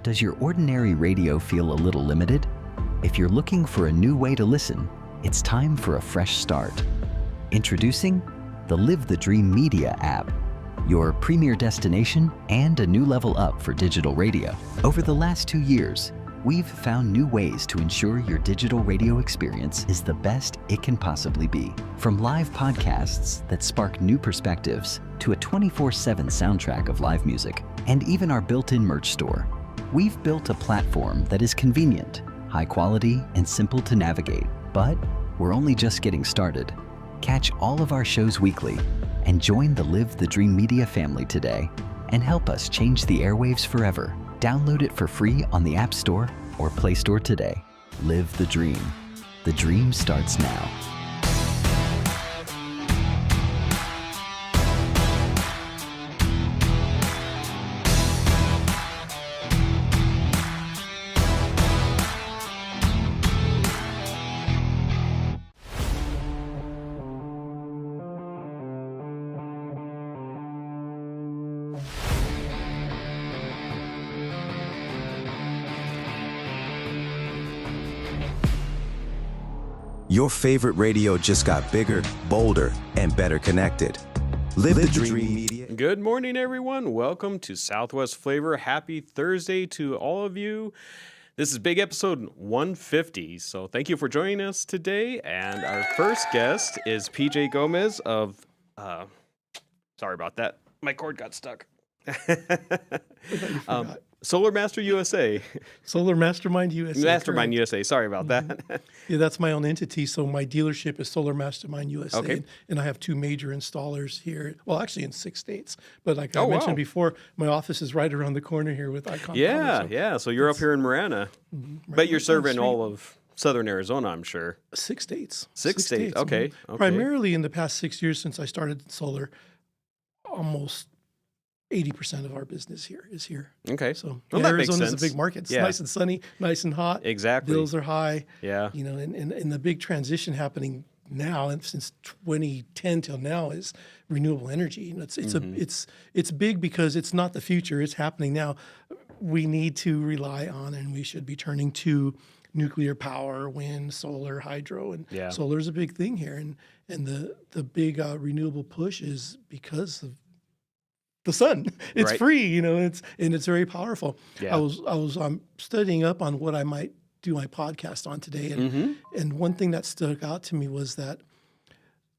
Does your ordinary radio feel a little limited? If you're looking for a new way to listen, it's time for a fresh start. Introducing the Live the Dream Media app, your premier destination and a new level up for digital radio. Over the last 2 years, we've found new ways to ensure your digital radio experience is the best it can possibly be. From live podcasts that spark new perspectives to a 24/7 soundtrack of live music, and even our built-in merch store, we've built a platform that is convenient, high quality, and simple to navigate. But we're only just getting started. Catch all of our shows weekly and join the Live the Dream Media family today and help us change the airwaves forever. Download it for free on the App Store or Play Store today. Live the dream. The dream starts now. Your favorite radio just got bigger, bolder, and better connected. Live the Dream Media. Good morning, everyone. Welcome to Southwest Flavor. Happy Thursday to all of you. This is big episode 150, so thank you for joining us today. And our first guest is PJ Gomez of, sorry about that, my cord got stuck. Solarmaster USA. Solarmastermind USA. Mastermind correct. USA. Sorry about that. Yeah, that's my own entity. So my dealership is Solarmastermind USA. Okay. And I have 2 major installers here. Well, actually in 6 states. But like I Oh, mentioned wow. before, my office is right around the corner here with Icon. Yeah, Power. So yeah. So you're up here in Marana. right But you're down the serving street. all of Southern Arizona, I'm sure. 6 states. 6 states. Okay. Okay. Primarily in the past 6 years since I started solar, almost 80% of our business here is here. Okay. So Well, that makes Arizona's sense. a big market. It's Yeah. nice and sunny, nice and hot. Exactly. Bills are high. Yeah. You know, and the big transition happening now, and since 2010 till now, is renewable energy. And it's big because it's not the future; it's happening now. We need to rely on, and we should be turning to nuclear power, wind, solar, hydro, and Yeah. solar is a big thing here. And the big renewable push is because of the sun. It's Right. free, you know. It's very powerful. Yeah. I was studying up on what I might do my podcast on today, and one thing that stuck out to me was that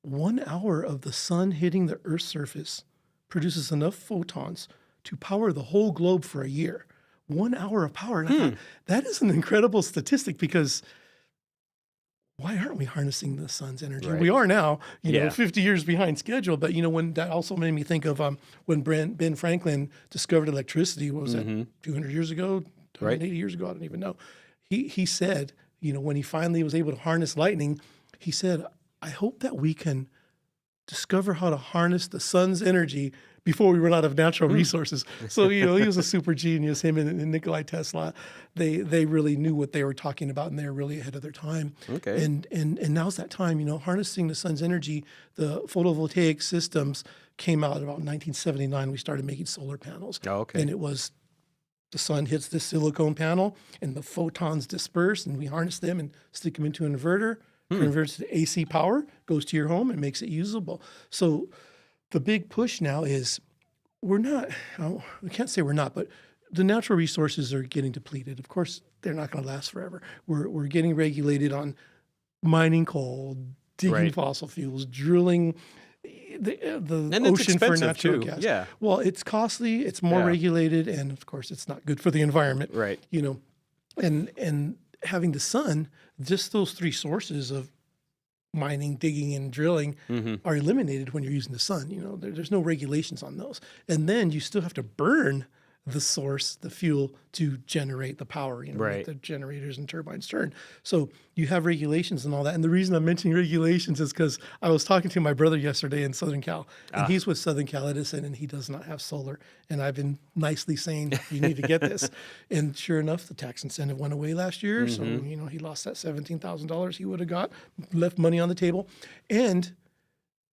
1 hour of the sun hitting the Earth's surface produces enough photons to power the whole globe for a year. 1 hour of power. And I thought, that is an incredible statistic because why aren't we harnessing the sun's energy? Right. We are now, you Yeah. know, 50 years behind schedule. But, you know, when that also made me think of when Ben Franklin discovered electricity, what was that, 200 years ago, 180 years ago? I don't even know. He said, you know, when he finally was able to harness lightning, he said, I hope that we can discover how to harness the sun's energy before we run out of natural resources. So, you know, he was a super genius. Him and Nikola Tesla, they really knew what they were talking about, and they were really ahead of their time. Okay. And now's that time, you know, harnessing the sun's energy. The photovoltaic systems came out about 1979. We started making solar panels. Oh, okay. And it was the sun hits this silicone panel, and the photons disperse, and we harness them and stick them into an inverter. Converts to AC power, goes to your home, and makes it usable. So the big push now is we can't say we're not, but the natural resources are getting depleted. Of course, they're not going to last forever. We're getting regulated on mining coal, digging Right. fossil fuels, drilling the And it's ocean for expensive, natural too. gas. Yeah. Well, it's costly, it's more Yeah. regulated, and of course, it's not good for the environment. Right. You know, and having the sun, just those 3 sources of mining, digging, and drilling are eliminated when you're using the sun. You know, there's no regulations on those. And then you still have to burn the source, the fuel, to generate the power, you know, Right. make the generators and turbines turn. So you have regulations and all that. And the reason I'm mentioning regulations is because I was talking to my brother yesterday in Southern Cal, and he's with Southern Cal Edison, and he does not have solar. And I've been nicely saying, you need to get this. And sure enough, the tax incentive went away last year. So, you know, he lost that $17,000 he would have got, left money on the table. And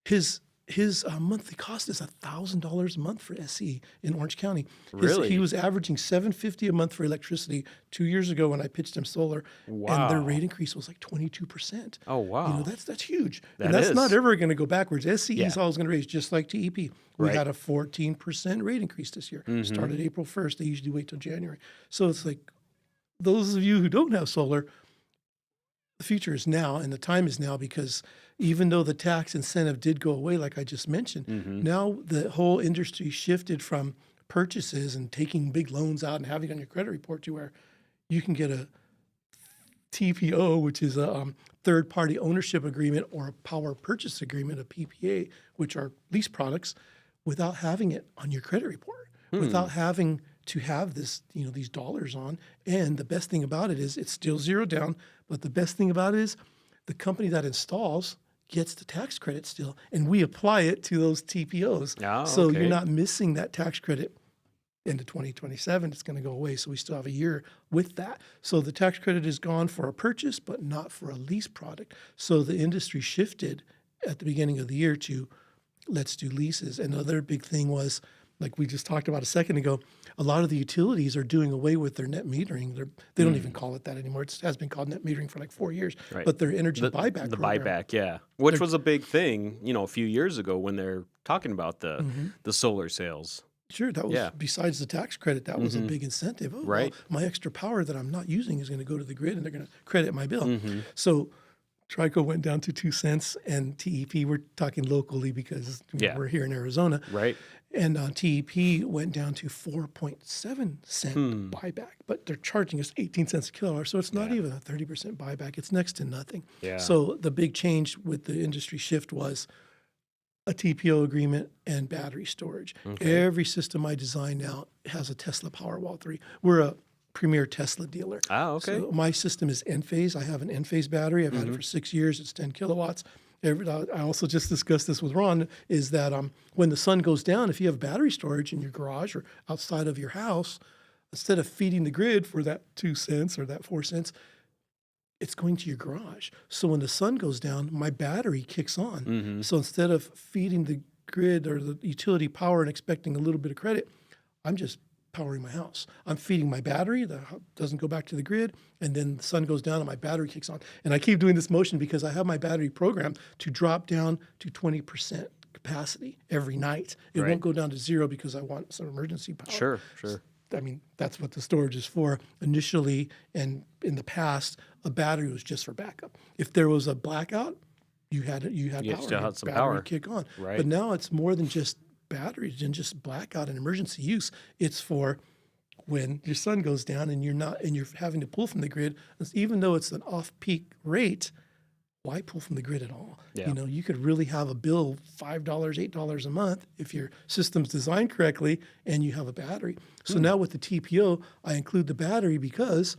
his his monthly cost is $1,000 a month for SE in Orange County. Really? He was averaging $750 a month for electricity 2 years ago when I pitched him solar, and their Wow. rate increase was like 22%. Oh, wow. You know, that's huge, That and that's not is. ever going to go backwards. SCE is Yeah. always going to raise, just like TEP. We Right. had a 14% rate increase this year. Started April 1st. They usually wait till January. So it's like those of you who don't have solar, the future is now and the time is now, because even though the tax incentive did go away, like I just mentioned, now the whole industry shifted from purchases and taking big loans out and having it on your credit report to where you can get a TPO, which is a third-party ownership agreement, or a power purchase agreement, a PPA, which are lease products, without having it on your credit report, without having to have this, these dollars on. And the best thing about it is it's still zero down, but the best thing about it is the company that installs gets the tax credit still, and we apply it to those TPOs. Oh, so okay. you're not missing that tax credit into 2027. It's going to go away, so we still have a year with that. So the tax credit is gone for a purchase, but not for a lease product. So the industry shifted at the beginning of the year to let's do leases. Another big thing was, like we just talked about a second ago, a lot of the utilities are doing away with their net metering. They don't even call it that anymore. It has been called net metering for like 4 years. Right. But their energy buyback The program, buyback, yeah. Which was a big thing, a few years ago when they're talking about the solar sales. Sure, that was, Yeah. besides the tax credit, that was a big incentive. Oh, Right. well, my extra power that I'm not using is going to go to the grid, and they're going to credit my bill. So Trico went down to 2 cents, and TEP, we're talking locally because Yeah. we're here in Arizona. Right. And TEP went down to 4.7 cent buyback, but they're charging us 18 cents a kilowatt hour. So it's not even a 30% buyback. It's next to nothing. Yeah. So the big change with the industry shift was a TPO agreement and battery storage. Every system I design now has a Tesla Powerwall 3. We're a premier Tesla dealer. Ah, okay. So my system is Enphase. I have an Enphase battery. I've had it for 6 years. It's 10 kilowatts. I also just discussed this with Ron, is that when the sun goes down, if you have battery storage in your garage or outside of your house, instead of feeding the grid for that 2 cents or that 4 cents, it's going to your garage. So when the sun goes down, my battery kicks on. So instead of feeding the grid or the utility power and expecting a little bit of credit, I'm just powering my house. I'm feeding my battery, that doesn't go back to the grid, and then the sun goes down and my battery kicks on. And I keep doing this motion because I have my battery programmed to drop down to 20% capacity every night. It Right. won't go down to zero because I want some emergency power. Sure. I mean, that's what the storage is for initially. And in the past, a battery was just for backup. If there was a blackout, you had power. still had some Battery power. would kick on. Right. But now it's more than just batteries and just blackout and emergency use. It's for when your sun goes down and you're having to pull from the grid. Even though it's an off-peak rate, why pull from the grid at all? Yeah. You could really have a bill $5, $8 a month if your system's designed correctly and you have a battery. So now with the TPO, I include the battery because,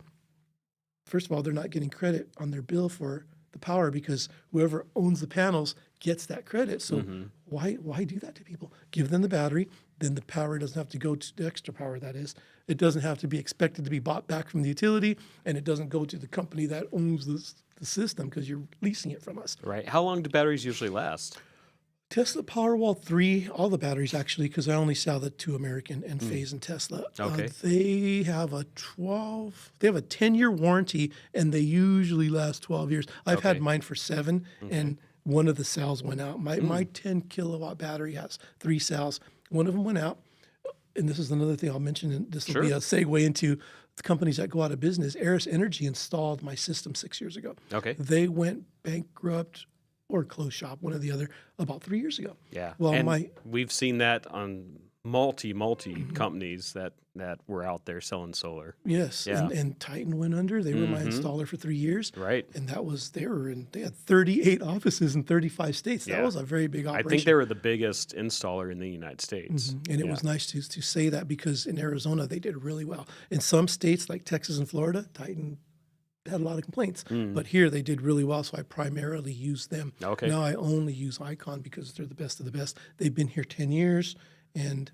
first of all, they're not getting credit on their bill for the power because whoever owns the panels gets that credit. So why do that to people? Give them the battery, then the power doesn't have to go to the extra power, that is. It doesn't have to be expected to be bought back from the utility, and it doesn't go to the company that owns the system because you're leasing it from us. Right. How long do batteries usually last? Tesla Powerwall 3, all the batteries actually, because I only sell the two American, Enphase and Tesla. Okay. They have a 10-year warranty, and they usually last 12 years. I've had Okay. mine for 7, and one of the cells went out. My 10 kilowatt battery has 3 cells. One of them went out, and this is another thing I'll mention, and this will be a segue into the companies that go out of business. Eris Energy installed my system 6 years ago. Okay. They went bankrupt or closed shop, one or the other, about 3 years ago. Yeah. Well, and we've seen that on multi companies that were out there selling solar. Yes, Yeah. and Titan went under. They were my installer for 3 years. Right. And they had 38 offices in 35 states. That Yeah. was a very big I operation. think they were the biggest installer in the United States. And it was nice to say that because in Arizona, they did really well. In some states like Texas and Florida, Titan had a lot of complaints. But here they did really well, so I primarily use them. Okay. Now I only use Icon because they're the best of the best. They've been here 10 years, and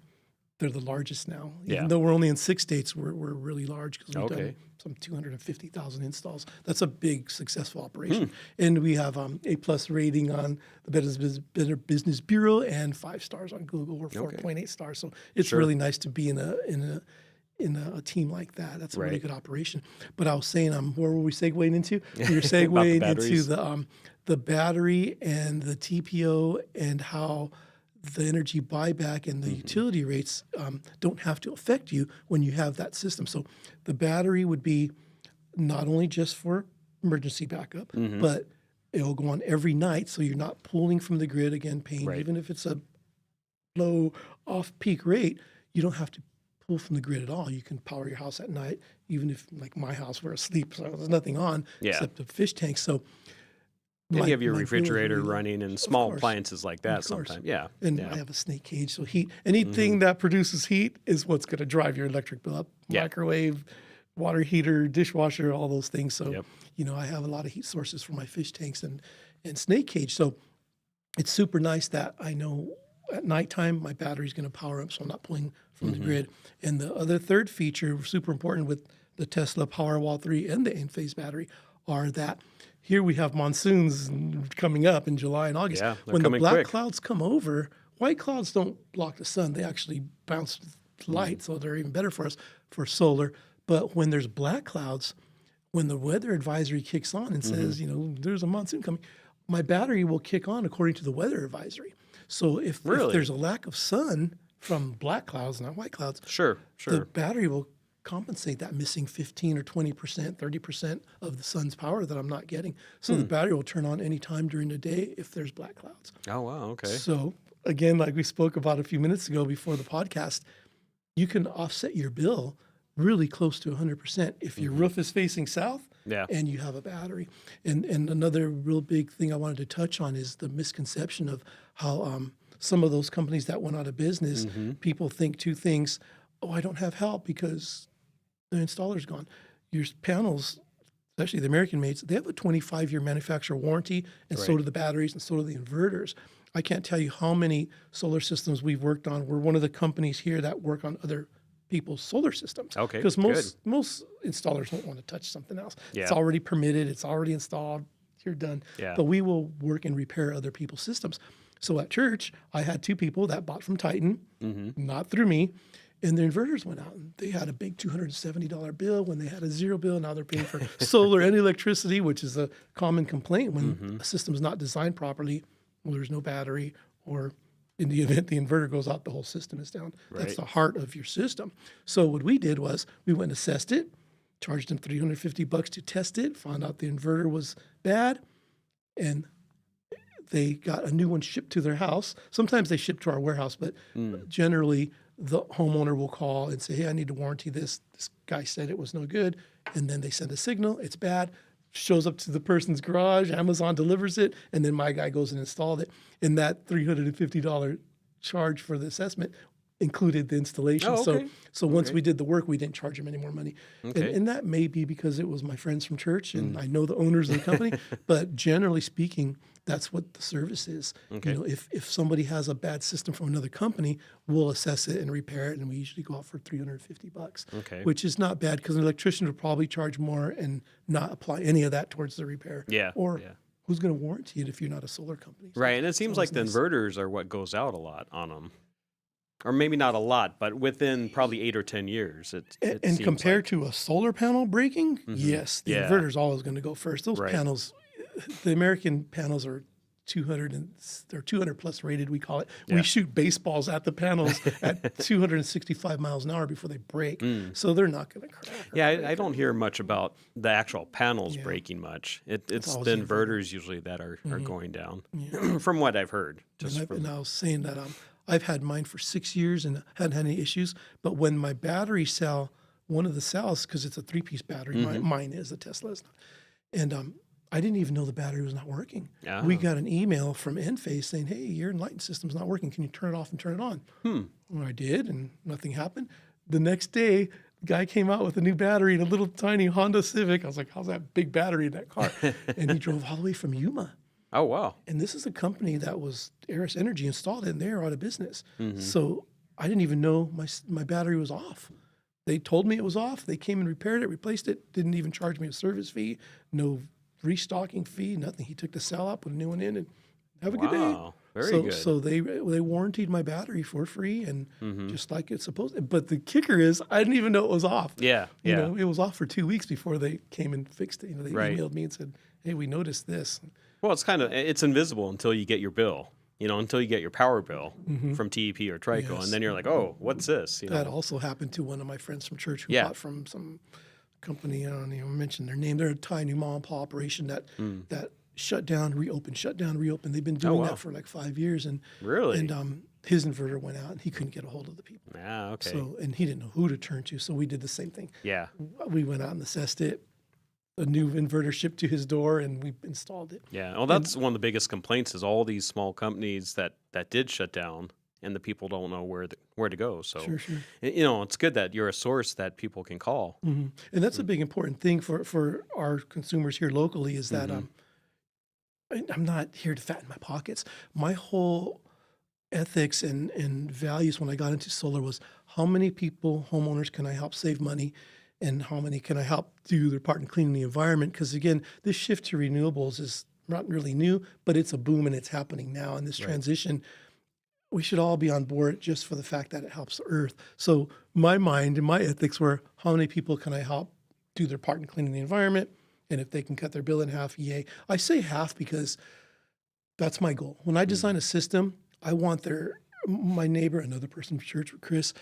they're the largest now. Yeah. Even though we're only in 6 states, we're really large because we've Okay. done some 250,000 installs. That's a big, successful operation. And we have A+ rating on the Better Business Bureau and 5 stars on Google. We're 4.8 stars. So it's Sure. really nice to be in a team like that. That's a really Right. good operation. But I was saying, where were we segueing into? We were segueing into batteries. the battery and the TPO and how the energy buyback and the utility rates don't have to affect you when you have that system. So the battery would be not only just for emergency backup, but it'll go on every night, so you're not pulling from the grid again, paying Right. even if it's a low off-peak rate, you don't have to pull from the grid at all. You can power your house at night, even if, like my house, we're asleep, so there's nothing on except the fish tank. So And you have your my bill is refrigerator really low. running and small course. appliances like that Of course. sometimes. Yeah. And yeah. I have a snake cage, so anything that produces heat is what's going to drive your electric bill up. Yeah. Microwave, water heater, dishwasher, all those things. So, Yep. I have a lot of heat sources for my fish tanks and snake cage. So it's super nice that I know at nighttime my battery's going to power up, so I'm not pulling from the grid. And the other third feature, super important with the Tesla Powerwall 3 and the Enphase battery, are that here we have monsoons coming up in July and August. Yeah, they're when the coming black quick. clouds come over, white clouds don't block the sun. They actually bounce light, so they're even better for us for solar. But when there's black clouds, when the weather advisory kicks on and says, there's a monsoon coming, my battery will kick on according to the weather advisory. So if there's a lack of sun from black clouds, not white clouds, Sure. the battery will compensate that missing 15 or 20%, 30% of the sun's power that I'm not getting. So the battery will turn on any time during the day if there's black clouds. Oh, wow. Okay. So again, like we spoke about a few minutes ago before the podcast, you can offset your bill really close to 100% if your roof is facing south Yeah. and you have a battery. And another real big thing I wanted to touch on is the misconception of how some of those companies that went out of business, people think two things. Oh, I don't have help because the installer's gone. Your panels, especially the American mates, they have a 25-year manufacturer warranty, and so do the batteries, and so do the inverters. I can't tell you how many solar systems we've worked on. We're one of the companies here that work on other people's solar systems. Okay, Because good. most installers don't want to touch something else. Yeah. It's already permitted. It's already installed. You're done. Yeah. But we will work and repair other people's systems. So at church, I had 2 people that bought from Titan, not through me, and the inverters went out. And they had a big $270 bill when they had a zero bill. Now they're paying for solar and electricity, which is a common complaint when a system's not designed properly. Well, there's no battery, or in the event the inverter goes out, the whole system is down. That's Right. the heart of your system. So what we did was we went and assessed it, charged them $350 to test it, found out the inverter was bad, and they got a new one shipped to their house. Sometimes they ship to our warehouse, but generally the homeowner will call and say, hey, I need to warranty this. This guy said it was no good. And then they send a signal, it's bad, shows up to the person's garage, Amazon delivers it, and then my guy goes and installed it. And that $350 charge for the assessment included the installation. Oh, okay. So once we did the work, we didn't charge him any more money. Okay. And that may be because it was my friends from church and I know the owners of the company, but generally speaking, that's what the service is. Okay. If somebody has a bad system from another company, we'll assess it and repair it, and we usually go out for $350, Okay. which is not bad because an electrician would probably charge more and not apply any of that towards the repair. Yeah, Or yeah. who's going to warranty it if you're not a solar company? So Right. And it seems like the always nice. inverters are what goes out a lot on them. Or maybe not a lot, but within probably 8 or 10 years. It And seems compared like. to a solar panel breaking, yes, the Yeah. inverter's always going to go first. Those Right. panels, the American panels are 200 plus rated, we call it. Yeah. We shoot baseballs at the panels at 265 miles an hour before they break. So they're not going to crack. or Yeah, break. I don't hear much about the actual panels Yeah. breaking much. It's always the the inverters usually that are going down, from what I've heard. Just And, from, and I was saying that I've had mine for 6 years and hadn't had any issues. But when my battery cell, one of the cells, because it's a 3-piece battery, mine is, a Tesla is not. And I didn't even know the battery was not working. We got an email from Enphase saying, hey, your Enlighten system's not working. Can you turn it off and turn it on? Well, I did, and nothing happened. The next day, the guy came out with a new battery in a little tiny Honda Civic. I was like, how's that big battery in that car? And he drove all the way from Yuma. oh, wow. And this is a company that was Eris Energy installed it, and they're out of business. So I didn't even know my battery was off. They told me it was off. They came and repaired it, replaced it, didn't even charge me a service fee, no restocking fee, nothing. He took the cell out, put a new one in, and have a good day. Wow, very good. So they warrantied my battery for free, and just like it's supposed to. But the kicker is, I didn't even know it was off. Yeah, You know, it was off for 2 weeks before they came and fixed it. You know, they Right. emailed me and said, "Hey, we noticed this." Well, it's invisible until you get your bill. You know, until you get your power bill from TEP or Trico, Yes. and then you're like, oh, what's this? You That know, also happened to one of my friends from church who Yeah. bought from some company. I don't even mention their name. They're a tiny mom and pop operation that shut down, reopened, shut down, reopened. They've been doing wow. that for like 5 years, and Really? his inverter went out, and he couldn't get a hold of the people. Ah, okay. So, and he didn't know who to turn to. So we did the same thing. Yeah. We went out and assessed it. A new inverter shipped to his door, and we installed it. Yeah. Well, that's one of the biggest complaints is all these small companies that did shut down, and the people don't know where to go. So, Sure. you know, it's good that you're a source that people can call. And that's a big important thing for our consumers here locally is that I'm not here to fatten my pockets. My whole ethics and values when I got into solar was how many people, homeowners, can I help save money, and how many can I help do their part in cleaning the environment? Because again, this shift to renewables is not really new, but it's a boom and it's happening now. And this transition, we should all be on board just for the fact that it helps the earth. So my mind and my ethics were how many people can I help do their part in cleaning the environment? And if they can cut their bill in half, yay. I say half because that's my goal. When I design a system, I want my neighbor, another person from church, Chris,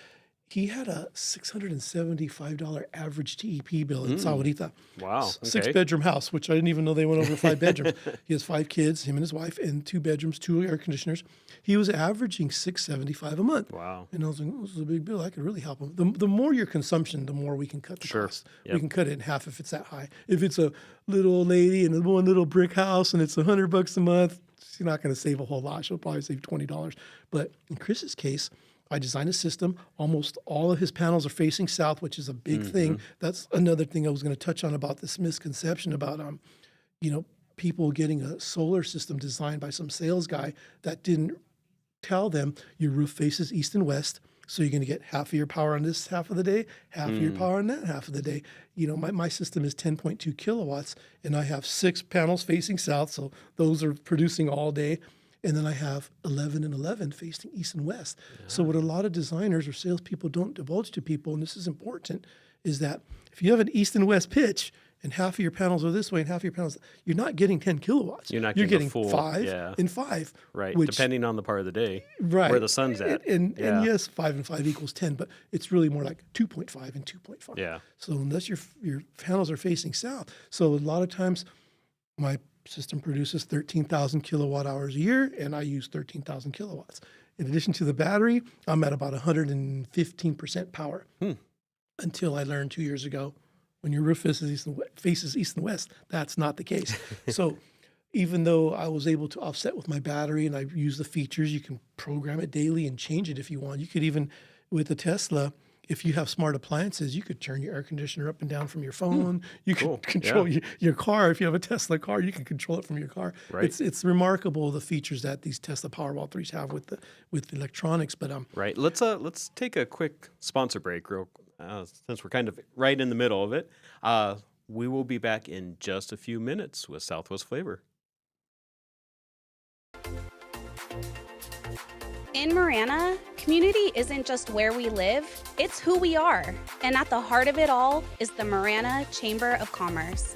he had a $675 average TEP bill in Sahuarita. Wow. Okay. 6-bedroom house, which I didn't even know they went over 5 bedrooms. He has 5 kids, him and his wife, and 2 bedrooms, 2 air conditioners. He was averaging $675 a month. Wow. And I was like, oh, this is a big bill. I could really help him. The more your consumption, the more we can cut the cost. Yep. We can cut it in half if it's that high. If it's a little old lady in one little brick house and it's $100 a month, she's not going to save a whole lot. She'll probably save $20. But in Chris's case, I designed a system. Almost all of his panels are facing south, which is a big thing. That's another thing I was going to touch on about this misconception about, people getting a solar system designed by some sales guy that didn't tell them your roof faces east and west. So you're going to get half of your power on this half of the day, half of your power on that half of the day. You know, my system is 10.2 kilowatts, and I have 6 panels facing south, so those are producing all day. And then I have 11 and 11 facing east and west. So what a lot of designers or salespeople don't divulge to people, and this is important, is that if you have an east and west pitch and half of your panels are this way and half of your panels, you're not getting 10 kilowatts. You're not You're getting getting the full, 5 yeah. and 5. Right. Which, Depending on the part of the day, right. where the sun's at. And yes, 5 and 5 equals 10, but it's really more like 2.5 and 2.5. Yeah. So unless your panels are facing south. So a lot of times my system produces 13,000 kilowatt hours a year, and I use 13,000 kilowatts. In addition to the battery, I'm at about 115% power until I learned 2 years ago, when your roof faces east and west, that's not the case. So even though I was able to offset with my battery and I use the features, you can program it daily and change it if you want. You could even, with the Tesla, if you have smart appliances, you could turn your air conditioner up and down from your phone. You can control your car. If you have a Tesla car, you can control it from your car. Right. It's remarkable the features that these Tesla Powerwall 3s have with the electronics. But Right. Let's take a quick sponsor break, since we're kind of right in the middle of it. We will be back in just a few minutes with Southwest Flavor. In Marana, community isn't just where we live, it's who we are. And at the heart of it all is the Marana Chamber of Commerce.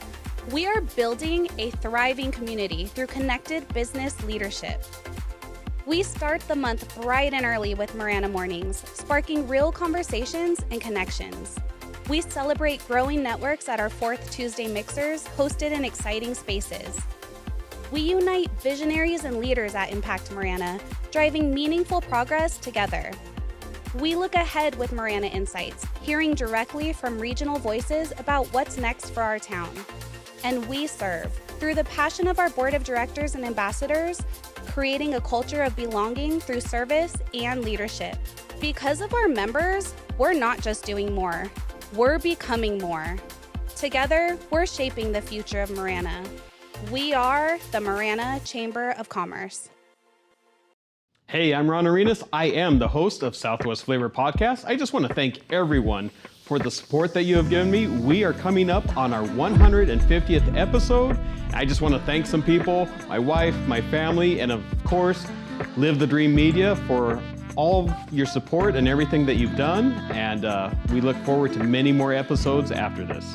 We are building a thriving community through connected business leadership. We start the month bright and early with Marana Mornings, sparking real conversations and connections. We celebrate growing networks at our 4th Tuesday mixers, hosted in exciting spaces. We unite visionaries and leaders at Impact Marana, driving meaningful progress together. We look ahead with Marana Insights, hearing directly from regional voices about what's next for our town. And we serve, through the passion of our board of directors and ambassadors, creating a culture of belonging through service and leadership. Because of our members, we're not just doing more, we're becoming more. Together, we're shaping the future of Marana. We are the Marana Chamber of Commerce. Hey, I'm Ron Arenas. I am the host of Southwest Flavor Podcast. I just want to thank everyone for the support that you have given me. We are coming up on our 150th episode. I just want to thank some people, my wife, my family, and of course, Live the Dream Media for all of your support and everything that you've done. And we look forward to many more episodes after this.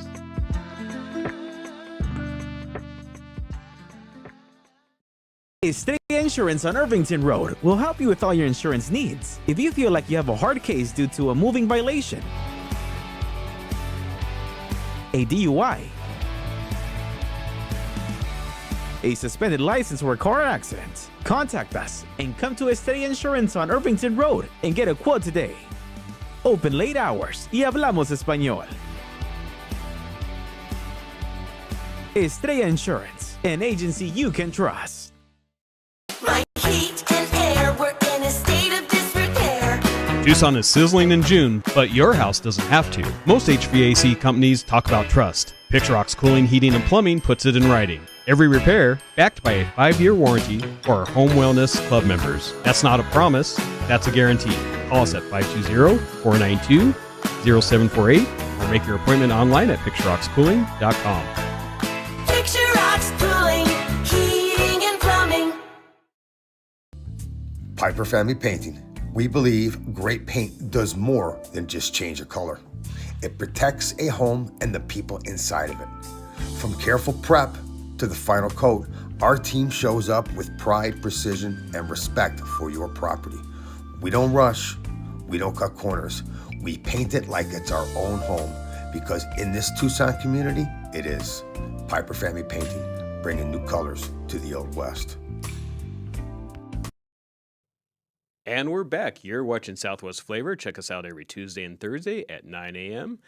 Estrella Insurance on Irvington Road will help you with all your insurance needs. If you feel like you have a hard case due to a moving violation, a DUI, a suspended license or a car accident, contact us and come to Estrella Insurance on Irvington Road and get a quote today. Open late hours y hablamos español. Estrella Insurance, an agency you can trust. My heat and air were in a state of disrepair. Tucson is sizzling in June, but your house doesn't have to. Most HVAC companies talk about trust. Picturox Cooling, Heating, and Plumbing puts it in writing. Every repair backed by a 5-year warranty for our Home Wellness Club members. That's not a promise, that's a guarantee. Call us at 520-492-0748 or make your appointment online at picturoxcooling.com. Picturox Cooling, Heating and Plumbing. Piper Family Painting. We believe great paint does more than just change a color. It protects a home and the people inside of it. From careful prep to the final coat, our team shows up with pride, precision, and respect for your property. We don't rush, we don't cut corners. We paint it like it's our own home because in this Tucson community, it is. Piper Family Painting, bringing new colors to the Old West. And we're back. You're watching Southwest Flavor. Check us out every Tuesday and Thursday at 9 a.m.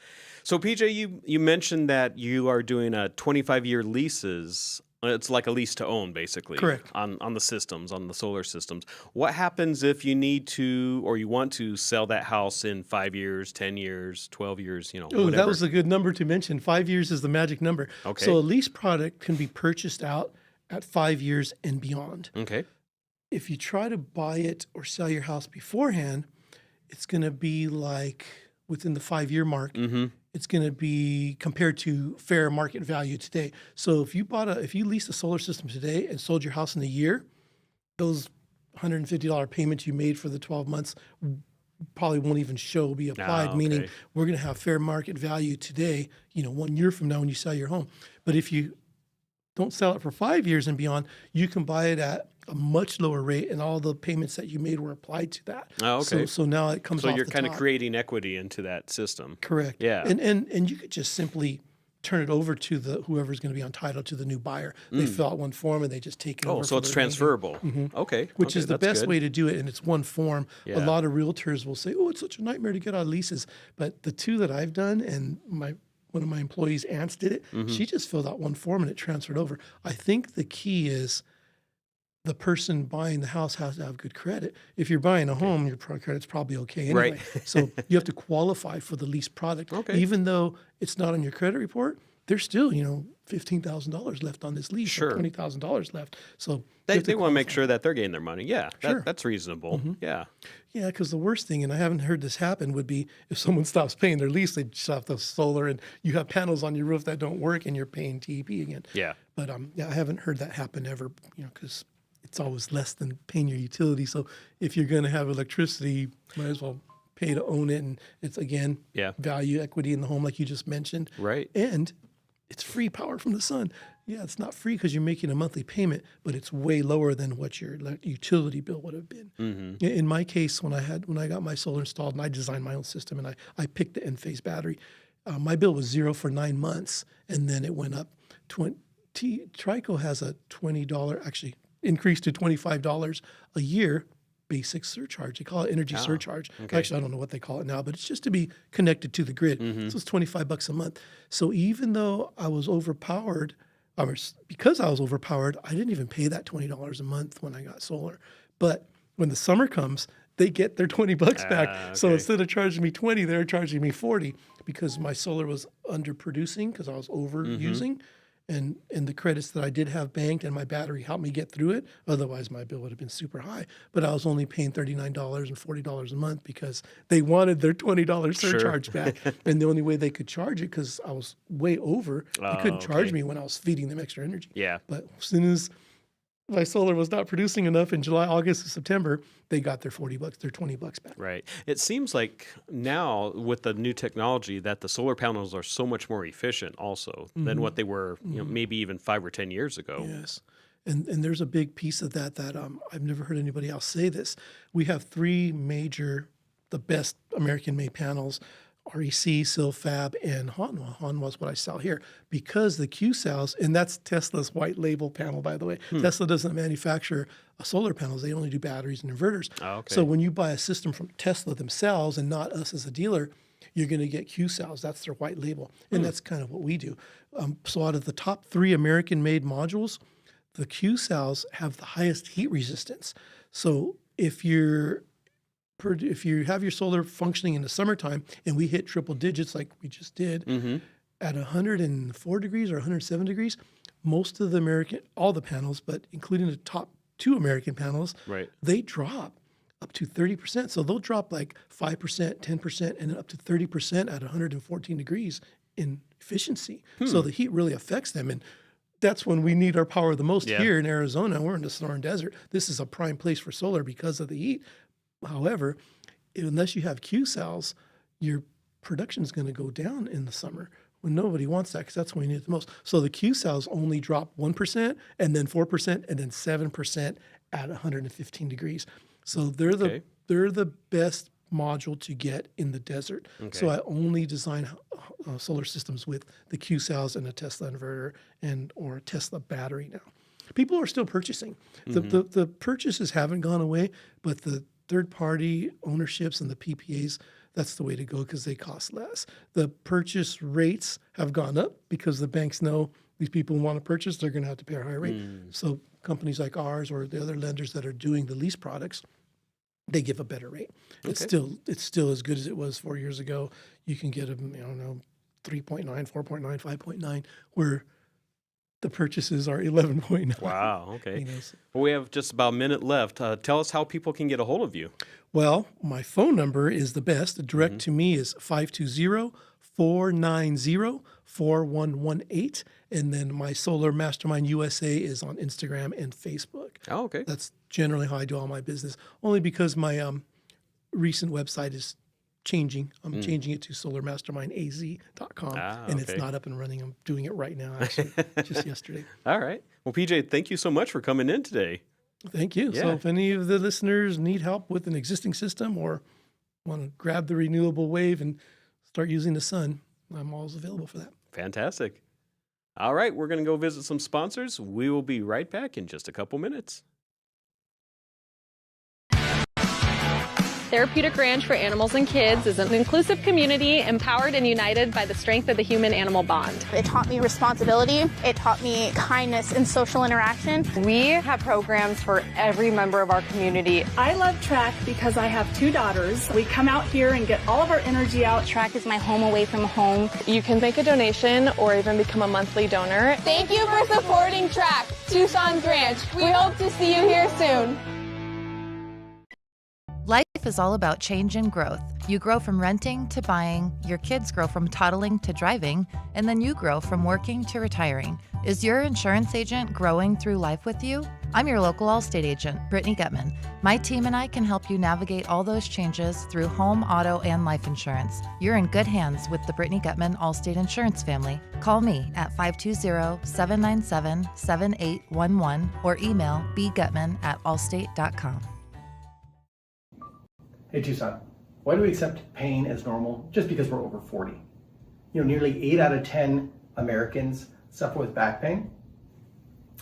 So, PJ, you mentioned that you are doing a 25-year leases. It's like a lease to own, basically. Correct. On the systems, on the solar systems. What happens if you need to or you want to sell that house in 5 years, 10 years, 12 years, Oh, whatever? that was a good number to mention. 5 years is the magic number. Okay. So a lease product can be purchased out at 5 years and beyond. Okay. If you try to buy it or sell your house beforehand, it's going to be like within the 5-year mark. Mm-hmm. It's going to be compared to fair market value today. So if you leased a solar system today and sold your house in a year, those $150 payments you made for the 12 months probably won't even be applied, okay. meaning we're going to have fair market value today, 1 year from now when you sell your home. But if you don't sell it for 5 years and beyond, you can buy it at a much lower rate, and all the payments that you made were applied to that. Oh, okay. So now it comes off the top. So you're kind of creating equity into that system. Correct. Yeah. And you could just simply turn it over to whoever's going to be on title to the new buyer. They fill out one form and they just take it over. Oh, so it's transferable. Okay. Which is the that's best good. way to do it, and it's one form. Yeah. A lot of realtors will say, "Oh, it's such a nightmare to get out of leases," but the two that I've done, and one of my employees' aunts did it. She just filled out one form and it transferred over. I think the key is the person buying the house has to have good credit. If you're buying a home, your credit's probably okay anyway. Right. So you have to qualify for the lease product. Okay. Even though it's not on your credit report, there's still, $15,000 left on this lease, Sure. or $20,000 left. So They you have to want to make qualify. sure that they're getting their money. Yeah, Sure. that's reasonable. Yeah. Yeah, because the worst thing, and I haven't heard this happen, would be if someone stops paying their lease, they shut off the solar, and you have panels on your roof that don't work, and you're paying TEP again. Yeah. But I haven't heard that happen ever, because it's always less than paying your utility. So if you're going to have electricity, might as well pay to own it, and it's again value equity in the home, like you just mentioned. Right. And it's free power from the sun. Yeah, it's not free because you're making a monthly payment, but it's way lower than what your utility bill would have been. Mm-hmm. In my case, when I got my solar installed and I designed my own system and I picked the Enphase battery, my bill was zero for 9 months, and then it went up. Trico has a $20, actually increased to $25 a year basic surcharge. They call it energy surcharge. okay. Actually, I don't know what they call it now, but it's just to be connected to the grid. So it's $25 a month. So even though I was overpowered, because I was overpowered, I didn't even pay that $20 a month when I got solar. But when the summer comes, they get their $20 back. So okay. instead of charging me 20, they're charging me 40 because my solar was underproducing because I was overusing. And the credits that I did have banked and my battery helped me get through it. Otherwise, my bill would have been super high. But I was only paying $39 and $40 a month because they wanted their $20 surcharge back. And the only way they could charge it, because I was way over, they couldn't charge me when I was feeding them extra energy. Yeah. But as soon as my solar was not producing enough in July, August, and September, they got their $40, their $20 back. Right. It seems like now with the new technology that the solar panels are so much more efficient also than what they were, maybe even 5 or 10 years ago. Yes. And there's a big piece of that I've never heard anybody else say this. We have 3 major, the best American-made panels: REC, Silfab, and Hanwha. Hanwha is what I sell here, because the Q cells, and that's Tesla's white label panel, by the way. Tesla doesn't manufacture solar panels. They only do batteries and inverters. Oh, okay. So when you buy a system from Tesla themselves and not us as a dealer, you're going to get Q cells. That's their white label. And that's kind of what we do. So out of the top 3 American-made modules, the Q cells have the highest heat resistance. So if you have your solar functioning in the summertime and we hit triple digits like we just did at 104 degrees or 107 degrees, most of all the panels, but including the top 2 American panels, they drop up to 30%. So they'll drop like 5%, 10%, and then up to 30% at 114 degrees in efficiency. So the heat really affects them. And that's when we need our power the most. Here in Arizona. We're in the Sonoran Desert. This is a prime place for solar because of the heat. However, unless you have Q cells, your production is going to go down in the summer when nobody wants that, because that's when you need it the most. So the Q cells only drop 1% and then 4% and then 7% at 115 degrees. So they're the best module to get in the desert. So I only design solar systems with the Q cells and a Tesla inverter or a Tesla battery now. People are still purchasing. The purchases haven't gone away, but the third-party ownerships and the PPAs, that's the way to go because they cost less. The purchase rates have gone up because the banks know these people who want to purchase, they're going to have to pay a higher rate. So companies like ours or the other lenders that are doing the lease products, they give a better rate. It's still as good as it was 4 years ago. You can get them, 3.9, 4.9, 5.9, where the purchases are 11.9. Wow, okay. Well, we have just about a minute left. Tell us how people can get a hold of you. Well, my phone number is the best. The direct to me is 520-490-4118. And then my Solarmastermind USA is on Instagram and Facebook. Oh, okay. That's generally how I do all my business, only because my recent website is changing. I'm changing it to solarmastermindaz.com, and it's not up and running. I'm doing it right now, actually, just yesterday. All right. Well, PJ, thank you so much for coming in today. Thank you. So if any of the listeners need help with an existing system or want to grab the renewable wave and start using the sun, I'm always available for that. Fantastic. All right. We're going to go visit some sponsors. We will be right back in just a couple minutes. Therapeutic Ranch for Animals and Kids is an inclusive community empowered and united by the strength of the human-animal bond. It taught me responsibility. It taught me kindness and social interaction. We have programs for every member of our community. I love track because I have 2 daughters. We come out here and get all of our energy out. Track is my home away from home. You can make a donation or even become a monthly donor. Thank you for supporting Track, Tucson's Ranch. We hope to see you here soon. Life is all about change and growth. You grow from renting to buying, your kids grow from toddling to driving, and then you grow from working to retiring. Is your insurance agent growing through life with you? I'm your local Allstate agent, Brittany Gutman. My team and I can help you navigate all those changes through home, auto, and life insurance. You're in good hands with the Brittany Gutman Allstate Insurance family. Call me at 520-797-7811 or email bgutman@allstate.com. Hey Tucson, why do we accept pain as normal just because we're over 40? Nearly 8 out of 10 Americans suffer with back pain.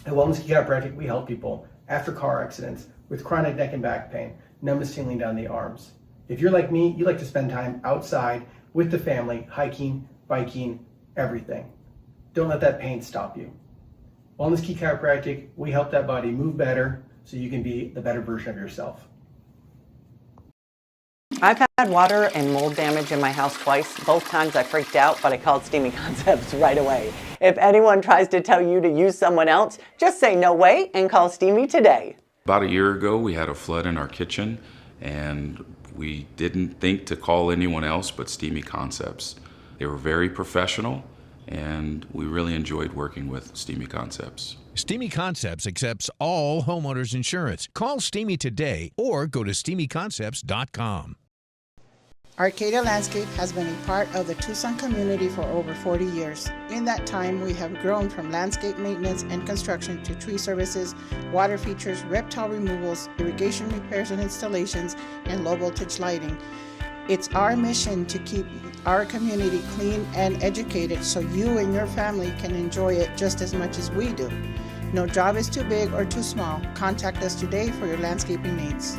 At Wellness Chiropractic, we help people after car accidents with chronic neck and back pain, numbness tingling down the arms. If you're like me, you like to spend time outside with the family, hiking, biking, everything. Don't let that pain stop you. Wellness Chiropractic, we help that body move better so you can be the better version of yourself. I've had water and mold damage in my house twice. Both times I freaked out, but I called Steamy Concepts right away. If anyone tries to tell you to use someone else, just say no way and call Steamy today. About a year ago, we had a flood in our kitchen, and we didn't think to call anyone else but Steamy Concepts. They were very professional, and we really enjoyed working with Steamy Concepts. Steamy Concepts accepts all homeowners insurance. Call Steamy today or go to steamyconcepts.com. Arcadia Landscape has been a part of the Tucson community for over 40 years. In that time, we have grown from landscape maintenance and construction to tree services, water features, reptile removals, irrigation repairs and installations, and low voltage lighting. It's our mission to keep our community clean and educated so you and your family can enjoy it just as much as we do. No job is too big or too small. Contact us today for your landscaping needs.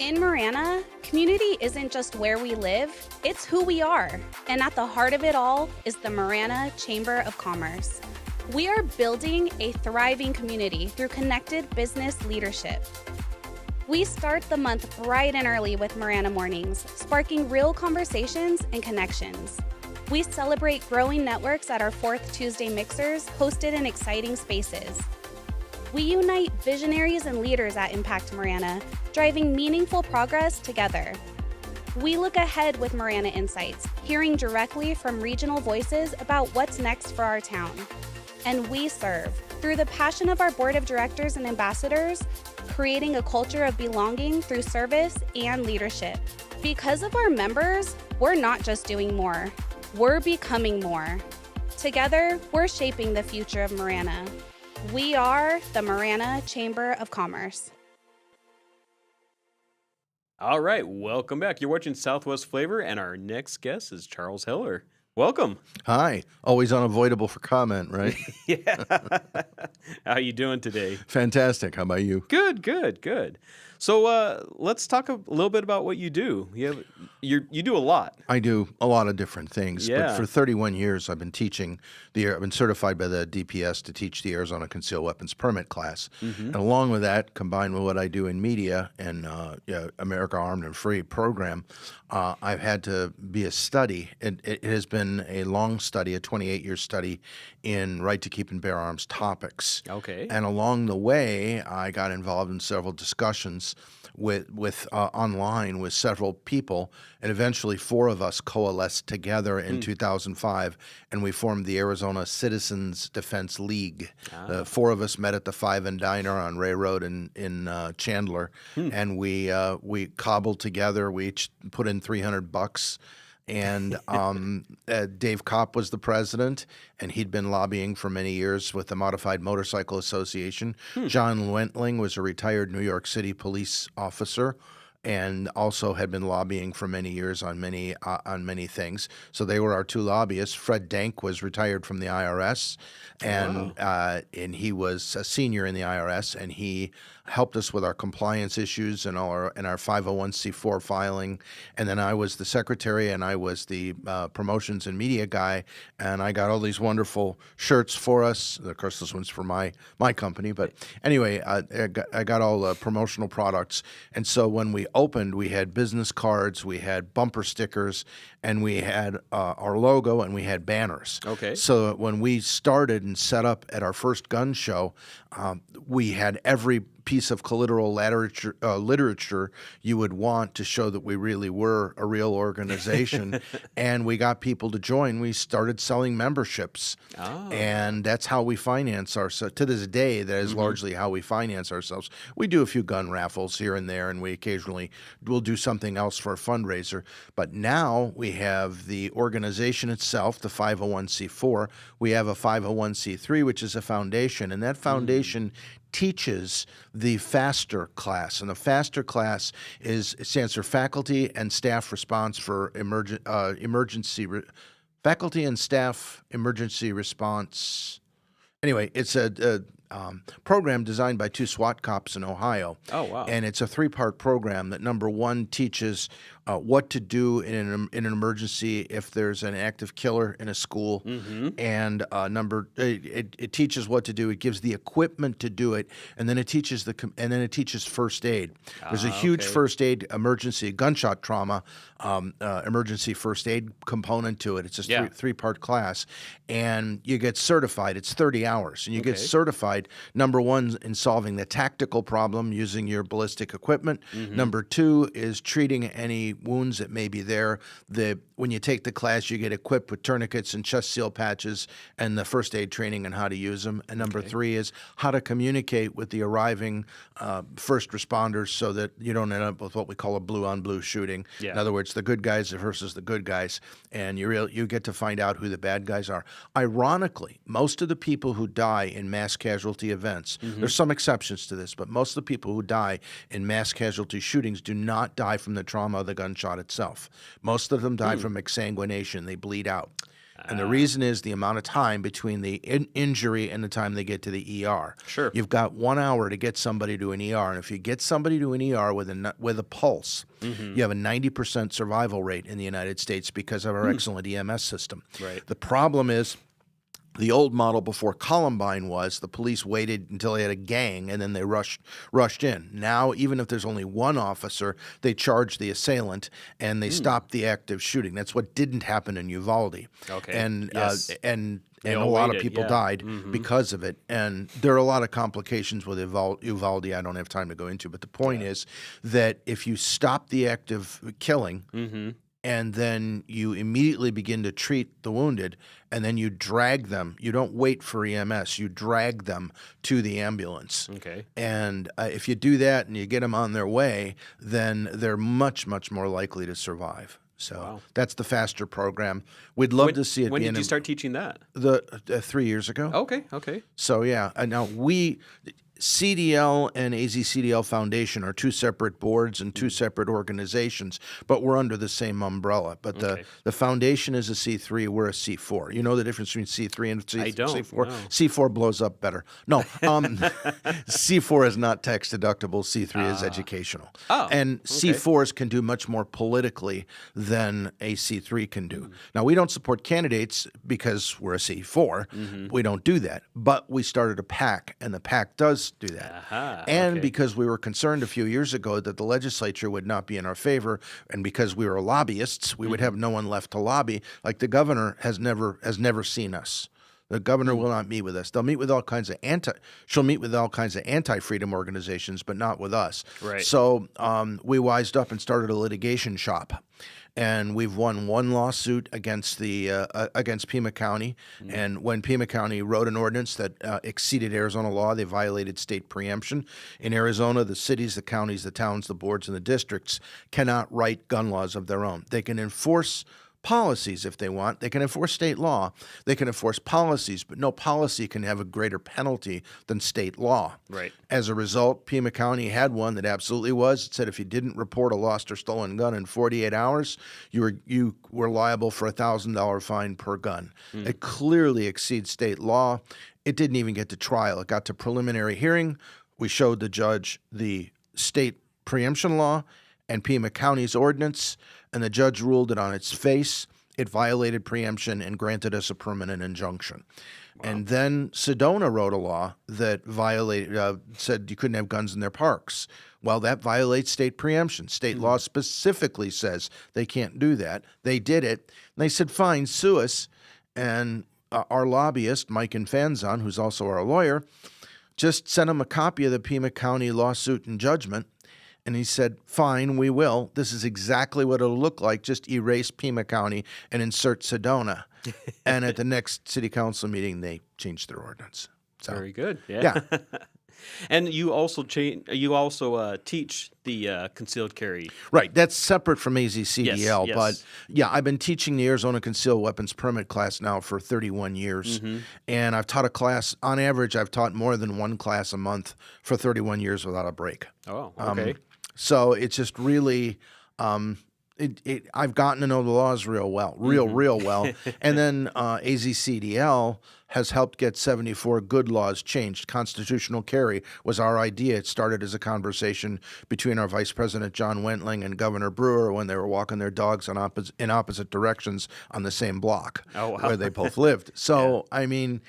In Marana, community isn't just where we live, it's who we are. And at the heart of it all is the Marana Chamber of Commerce. We are building a thriving community through connected business leadership. We start the month bright and early with Marana Mornings, sparking real conversations and connections. We celebrate growing networks at our 4th Tuesday Mixers, hosted in exciting spaces. We unite visionaries and leaders at Impact Marana, driving meaningful progress together. We look ahead with Marana Insights, hearing directly from regional voices about what's next for our town. And we serve, through the passion of our board of directors and ambassadors, creating a culture of belonging through service and leadership. Because of our members, we're not just doing more, we're becoming more. Together, we're shaping the future of Marana. We are the Marana Chamber of Commerce. All right, welcome back. You're watching Southwest Flavor, and our next guest is Charles Heller. Welcome. Hi. Always unavoidable for comment, right? Yeah. How you doing today? Fantastic. How about you? Good, good, good. So let's talk a little bit about what you do. You do a lot. I do a lot of different things. Yeah. But for 31 years, I've been teaching I've been certified by the DPS to teach the Arizona Concealed Weapons Permit class. Mm-hmm. And along with that, combined with what I do in media and America Armed and Free program, I've had to be a study. It has been a long study, a 28-year study in right to keep and bear arms topics. Okay. And along the way, I got involved in several discussions with online with several people, and eventually 4 of us coalesced together in 2005, and we formed the Arizona Citizens Defense League. 4 of us met at the Five and Diner on Ray Road in Chandler, and we cobbled together. We each put in $300. And Dave Kopp was the president, and he'd been lobbying for many years with the Modified Motorcycle Association. John Wentling was a retired New York City police officer and also had been lobbying for many years on many things. So they were our 2 lobbyists. Fred Dank was retired from the IRS, and he was a senior in the IRS, and he helped us with our compliance issues and our 501c4 filing. And then I was the secretary, and I was the promotions and media guy, and I got all these wonderful shirts for us. Of course, this one's for my company, but anyway, I got all the promotional products. And so when we opened, we had business cards, we had bumper stickers, and we had our logo, and we had banners. Okay. So when we started and set up at our first gun show, we had every piece of collateral literature you would want to show that we really were a real organization. And we got people to join. We started selling memberships. And that's how we finance ourselves. To this day, that is largely how we finance ourselves. We do a few gun raffles here and there, and we occasionally will do something else for a fundraiser. But now we have the organization itself, the 501c4. We have a 501c3, which is a foundation, and that foundation teaches the FASTER class, and the FASTER class stands for Faculty and Staff Response for Faculty and Staff Emergency Response. Anyway, it's a program designed by 2 SWAT cops in Ohio. Oh, wow. And it's a 3-part program that, number 1, teaches what to do in an emergency if there's an active killer in a school, and it teaches what to do. It gives the equipment to do it, and then it teaches first aid. There's a huge first aid emergency gunshot trauma emergency first aid component to it. It's a three-part class, and you get certified. It's 30 hours, and you get certified, number one, in solving the tactical problem using your ballistic equipment. Number two is treating any wounds that may be there. When you take the class, you get equipped with tourniquets and chest seal patches and the first aid training and how to use them. And number three is how to communicate with the arriving first responders so that you don't end up with what we call a blue-on-blue shooting. Yeah. In other words, the good guys versus the good guys, and you get to find out who the bad guys are. Ironically, most of the people who die in mass casualty events, there's some exceptions to this, but most of the people who die in mass casualty shootings do not die from the trauma of the gunshot itself. Most of them die from exsanguination. They bleed out. And the reason is the amount of time between the injury and the time they get to the ER. Sure. You've got 1 hour to get somebody to an ER, and if you get somebody to an ER with a pulse, you have a 90% survival rate in the United States because of our excellent EMS system. Right. The problem is, the old model before Columbine was the police waited until they had a gang and then they rushed in. Now, even if there's only one officer, they charge the assailant and they stop the active shooting. That's what didn't happen in Uvalde. Okay. And They a all lot of waited, people died because of it. And there are a lot of complications with Uvalde I don't have time to go into. But the point is that if you stop the active killing, and then you immediately begin to treat the wounded, and then you drag them. You don't wait for EMS. You drag them to the ambulance. Okay. And if you do that and you get them on their way, then they're much, much more likely to survive. So that's the FASTER program. We'd love to see it. When did you start teaching that? 3 years ago. Okay. So yeah, now CDL and AZCDL Foundation are two separate boards and two separate organizations, but we're under the same umbrella. But the foundation is a C3, we're a C4. You know the difference between C3 and C4? I don't. C4? No. C4 blows up better. No, C4 is not tax deductible, C3 is educational. And C4s can do much more politically than a C3 can do. Now, we don't support candidates because we're a C4. We don't do that. But we started a PAC, and the PAC does do that. Because we were concerned a few years ago that the legislature would not be in our favor, and because we were lobbyists, we would have no one left to lobby. Like the governor has never seen us. The governor will not meet with us. They'll meet with all kinds of she'll meet with all kinds of anti-freedom organizations, but not with us. Right. So we wised up and started a litigation shop. And we've won one lawsuit against Pima County. And when Pima County wrote an ordinance that exceeded Arizona law, they violated state preemption. In Arizona, the cities, the counties, the towns, the boards, and the districts cannot write gun laws of their own. They can enforce policies if they want. They can enforce state law. They can enforce policies, but no policy can have a greater penalty than state law. Right. As a result, Pima County had one that absolutely was. It said if you didn't report a lost or stolen gun in 48 hours, you were liable for a $1,000 fine per gun. It clearly exceeds state law. It didn't even get to trial. It got to preliminary hearing. We showed the judge the state preemption law and Pima County's ordinance, and the judge ruled it on its face. It violated preemption and granted us a permanent injunction. And then Sedona wrote a law that said you couldn't have guns in their parks. Well, that violates state preemption. State law specifically says they can't do that. They did it. And they said, fine, sue us. And our lobbyist, Mike Infanzon, who's also our lawyer, just sent him a copy of the Pima County lawsuit and judgment. And he said, fine, we will. This is exactly what it'll look like. Just erase Pima County and insert Sedona. And at the next city council meeting, they changed their ordinance. So, very good. Yeah. And you also teach the concealed carry. Right. That's separate from AZCDL. Yes. But yeah, I've been teaching the Arizona Concealed Weapons Permit class now for 31 years. And I've taught a class, on average, I've taught more than one class a month for 31 years without a break. Oh, okay. So it's just really, I've gotten to know the laws real well, real well. And then AZCDL, has helped get 74 good laws changed. Constitutional carry was our idea. It started as a conversation between our Vice President John Wentling and Governor Brewer when they were walking their dogs in opposite directions on the same block where they both lived. So, I mean,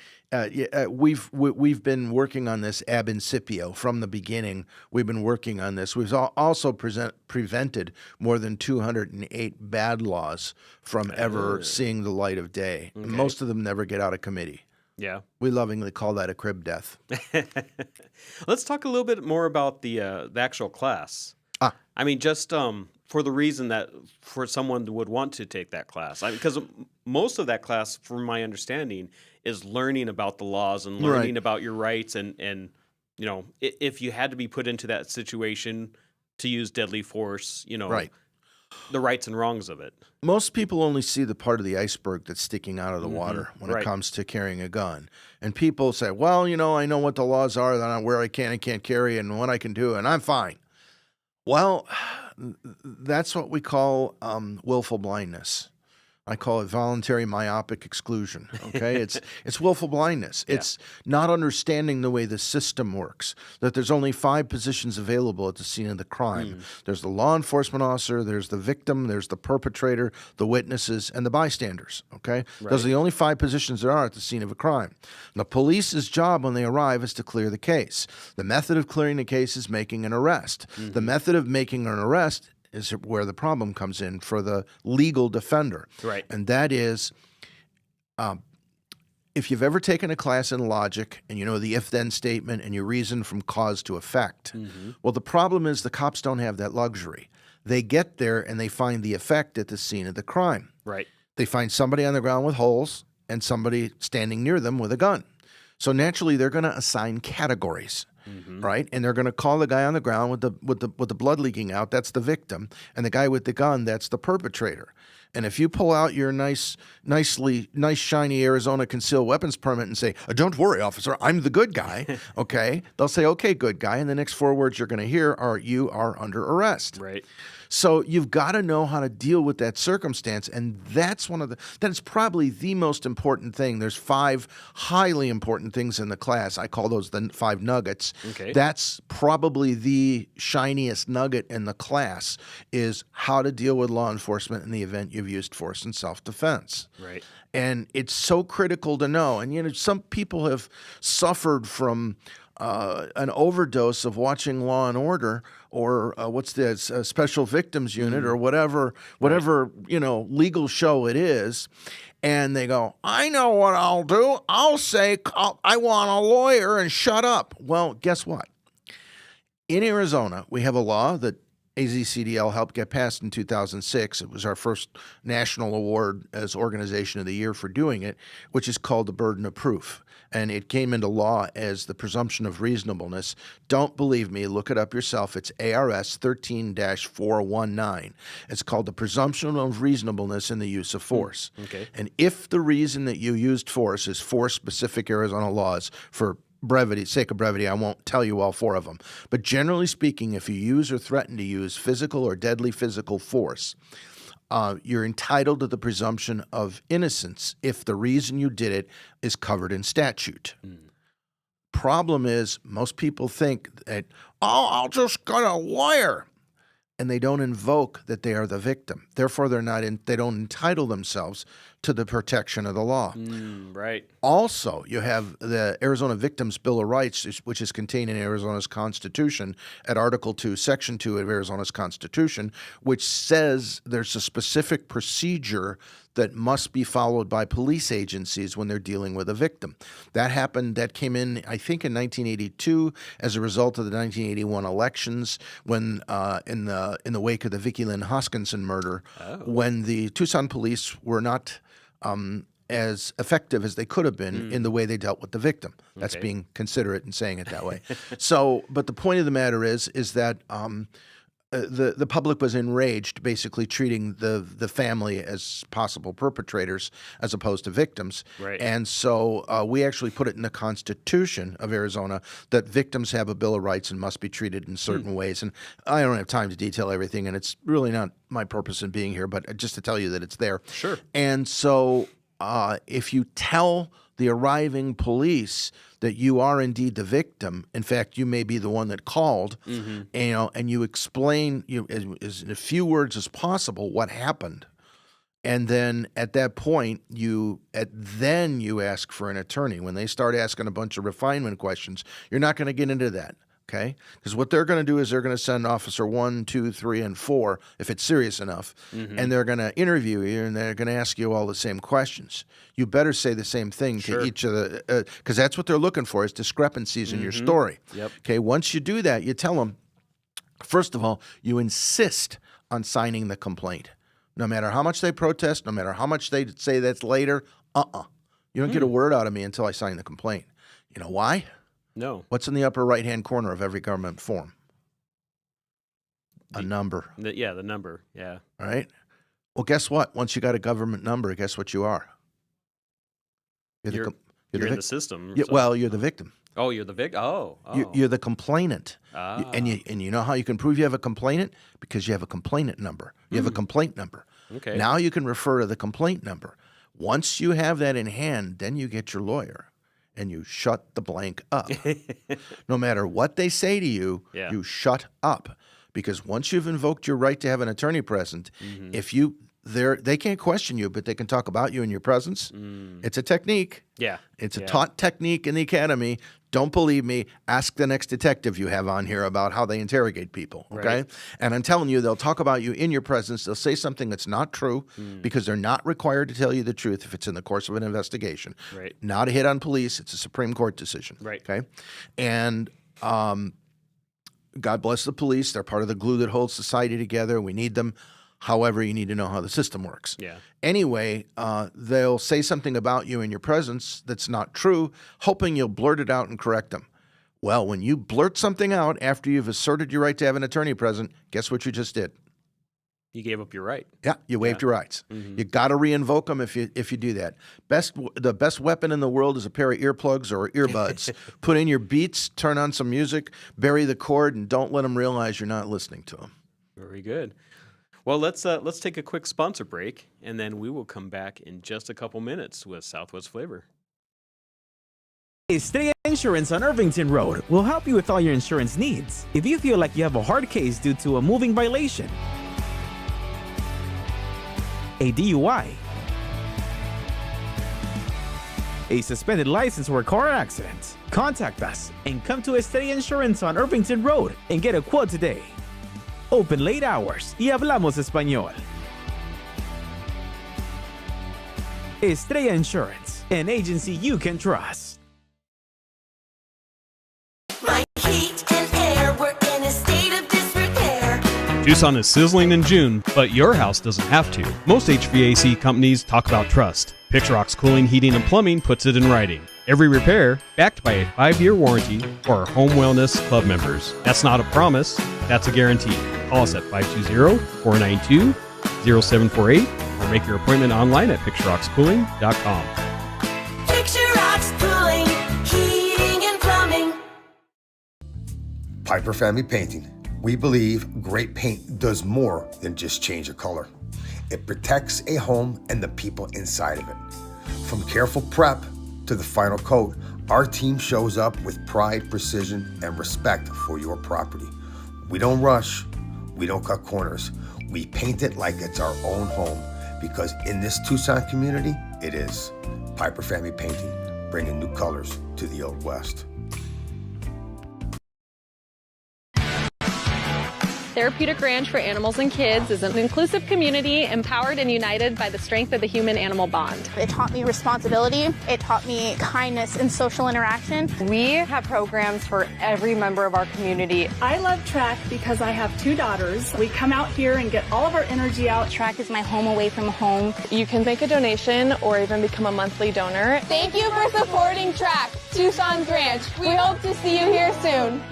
we've been working on this ab incipio from the beginning. We've been working on this. We've also prevented more than 208 bad laws from ever seeing the light of day. Okay. Most of them never get out of committee. Yeah. We lovingly call that a crib death. Let's talk a little bit more about the actual class. I mean, just for the reason that for someone would want to take that class, because most of that class, from my understanding, is learning about the laws and learning about your rights, and you know, if you had to be put into that situation to use deadly force, you know, the rights and wrongs of it. Most people only see the part of the iceberg that's sticking out of the water when it comes to carrying a gun. And people say, well, you know, I know what the laws are, where I can and can't carry, and what I can do, and I'm fine. Well, that's what we call willful blindness. I call it voluntary myopic exclusion. Okay, it's willful blindness. It's not understanding the way the system works. That there's only 5 positions available at the scene of the crime. There's the law enforcement officer, there's the victim, there's the perpetrator, the witnesses, and the bystanders. Okay, those are the only 5 positions there are at the scene of a crime. The police's job when they arrive is to clear the case. The method of clearing the case is making an arrest. The method of making an arrest is where the problem comes in for the legal defender. And that is, if you've ever taken a class in logic and you know the if-then statement and you reason from cause to effect, well, the problem is the cops don't have that luxury. They get there and they find the effect at the scene of the crime. They find somebody on the ground with holes and somebody standing near them with a gun. So naturally, they're going to assign categories. Right, and they're going to call the guy on the ground with the blood leaking out. That's the victim, and the guy with the gun. That's the perpetrator. And if you pull out your nice shiny Arizona concealed weapons permit and say, "Don't worry, officer, I'm the good guy," okay, they'll say, "Okay, good guy," and the next 4 words you're going to hear are, "You are under arrest." So you've got to know how to deal with that circumstance, and that's probably the most important thing. There's 5 highly important things in the class. I call those the 5 nuggets. That's probably the shiniest nugget in the class, is how to deal with law enforcement in the event you've used force in self-defense. And it's so critical to know. And, you know, some people have suffered from an overdose of watching Law and Order, or what's this, Special Victims Unit, or whatever you know, legal show it is, and they go, "I know what I'll do. I'll say I want a lawyer and shut up." Well, guess what? In Arizona, we have a law that AZCDL helped get passed in 2006. It was our first national award as Organization of the Year for doing it, which is called the burden of proof. And it came into law as the presumption of reasonableness. Don't believe me, look it up yourself. It's ARS 13-419. It's called the presumption of reasonableness in the use of force. And if the reason that you used force is 4 specific Arizona laws, for sake of brevity, I won't tell you all 4 of them. But generally speaking, if you use or threaten to use physical or deadly physical force, you're entitled to the presumption of innocence if the reason you did it is covered in statute. Problem is, most people think that, I'll just get a lawyer. And they don't invoke that they are the victim. Therefore, they don't entitle themselves to the protection of the law. Also, you have the Arizona Victims Bill of Rights, which is contained in Arizona's Constitution at Article 2, Section 2 of Arizona's Constitution, which says there's a specific procedure that must be followed by police agencies when they're dealing with a victim. That came in, I think, in 1982 as a result of the 1981 elections, when in the wake of the Vicki Lynn Hoskinson murder, when the Tucson police were not as effective as they could have been in the way they dealt with the victim. That's being considerate and saying it that way. But the point of the matter is that the public was enraged, basically treating the family as possible perpetrators as opposed to victims. And so we actually put it in the Constitution of Arizona that victims have a Bill of Rights and must be treated in certain ways. And I don't have time to detail everything, and it's really not my purpose in being here, but just to tell you that it's there. And so if you tell the arriving police that you are indeed the victim. In fact, you may be the one that called, and you explain as in a few words as possible what happened. And then at that point, then you ask for an attorney. When they start asking a bunch of refinement questions, you're not going to get into that. Okay, because what they're going to do is they're going to send Officer 1, 2, 3, and 4 if it's serious enough, and they're going to interview you and they're going to ask you all the same questions. You better say the same thing to each of the, because that's what they're looking for is discrepancies in your story. Yep. Okay, once you do that, you tell them, first of all, you insist on signing the complaint, no matter how much they protest, no matter how much they say that's later. You don't get a word out of me until I sign the complaint. You know why? No. What's in the upper right-hand corner of every government form? A number. The number. Yeah. All right. Well, guess what? Once you got a government number, guess what you are? You're in the system. Well, you're the victim. Oh, you're the victim. Oh. You're the complainant. And you know how you can prove you have a complainant? Because you have a complainant number. You have a complaint number. Okay. Now you can refer to the complaint number. Once you have that in hand, then you get your lawyer. And you shut the blank up. No matter what they say to you, you shut up. Because once you've invoked your right to have an attorney present, they can't question you, but they can talk about you in your presence. It's a technique. Yeah. It's a taught technique in the academy. Don't believe me. Ask the next detective you have on here about how they interrogate people, okay? Right. And I'm telling you, they'll talk about you in your presence. They'll say something that's not true because they're not required to tell you the truth if it's in the course of an investigation. Right. Not a hit on police. It's a Supreme Court decision. Right. Okay? And God bless the police. They're part of the glue that holds society together. We need them. However, you need to know how the system works. Yeah. Anyway, they'll say something about you in your presence that's not true, hoping you'll blurt it out and correct them. Well, when you blurt something out after you've asserted your right to have an attorney present, guess what you just did? You gave up your right. Yeah, you waived your rights. You got to re-invoke them if you do that. The best weapon in the world is a pair of earplugs or earbuds. Put in your beats, turn on some music, bury the cord, and don't let them realize you're not listening to them. Very good. Well, let's take a quick sponsor break, and then we will come back in just a couple minutes with Southwest Flavor. Estrella Insurance on Irvington Road will help you with all your insurance needs. If you feel like you have a hard case due to a moving violation, a DUI, a suspended license or a car accident, contact us and come to Estrella Insurance on Irvington Road and get a quote today. Open late hours y hablamos español. Estrella Insurance, an agency you can trust. My heat and air were in a state of disrepair. Tucson is sizzling in June, but your house doesn't have to. Most HVAC companies talk about trust. Picturox Cooling, Heating, and Plumbing puts it in writing. Every repair backed by a 5-year warranty for our Home Wellness Club members. That's not a promise, that's a guarantee. Call us at 520-492-0748 or make your appointment online at picturoxcooling.com. Picturox Cooling, Heating, and Plumbing. Piper Family Painting. We believe great paint does more than just change a color. It protects a home and the people inside of it. From careful prep to the final coat, our team shows up with pride, precision, and respect for your property. We don't rush, we don't cut corners. We paint it like it's our own home because in this Tucson community, it is. Piper Family Painting, bringing new colors to the Old West. Therapeutic Ranch for Animals and Kids is an inclusive community empowered and united by the strength of the human-animal bond. It taught me responsibility. It taught me kindness and social interaction. We have programs for every member of our community. I love track because I have 2 daughters. We come out here and get all of our energy out. Track is my home away from home. You can make a donation or even become a monthly donor. Thank you for supporting Track, Tucson's Ranch. We hope to see you here soon.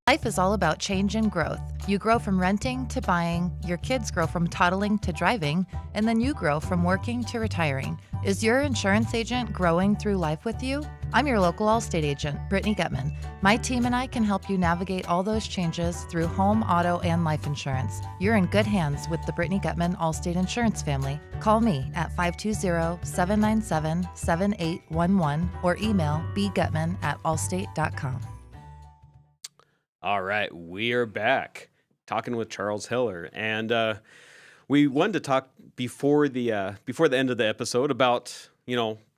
Life is all about change and growth. You grow from renting to buying, your kids grow from toddling to driving, and then you grow from working to retiring. Is your insurance agent growing through life with you? I'm your local Allstate agent, Brittany Gutman. My team and I can help you navigate all those changes through home, auto, and life insurance. You're in good hands with the Brittany Gutman Allstate Insurance family. Call me at 520-797-7811 or email bgutman@allstate.com. All right, we are back talking with Charles Heller, and we wanted to talk before the end of the episode about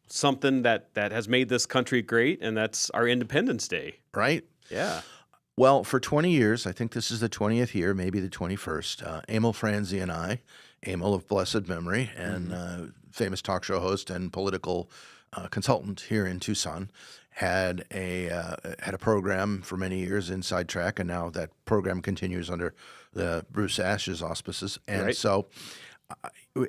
something that has made this country great, and that's our Independence Day. Right? Yeah. Well, for 20 years, I think this is the 20th year, maybe the 21st, Emil Franzi and I, Emil of blessed memory, and famous talk show host and political consultant here in Tucson, had a program for many years, Inside Track, and now that program continues under the Bruce Ash's auspices. And so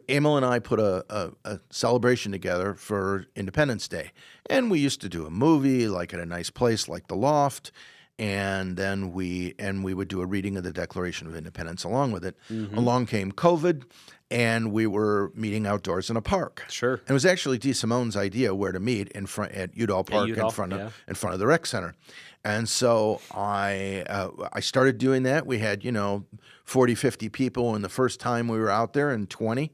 Emil and I put a celebration together for Independence Day. And we used to do a movie, like at a nice place like the Loft, and then we would do a reading of the Declaration of Independence along with it. Along came COVID, and we were meeting outdoors in a park. Sure. And it was actually Dee Simone's idea where to meet at Udall Park in front of the rec center. And so I started doing that. We had 40, 50 people in the first time we were out there, and 20.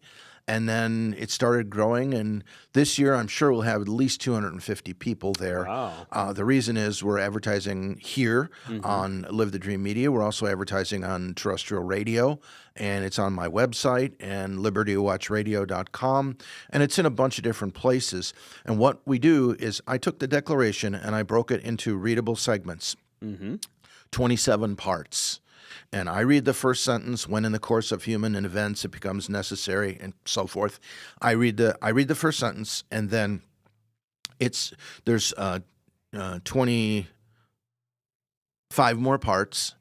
And then it started growing, and this year I'm sure we'll have at least 250 people there. Wow. The reason is we're advertising here on Live the Dream Media. We're also advertising on terrestrial radio, and it's on my website and libertywatchradio.com, and it's in a bunch of different places. And what we do is I took the Declaration and I broke it into readable segments, 27 parts. And I read the first sentence, when in the course of human events it becomes necessary, and so forth. I read the first sentence, and then there's 25 more parts,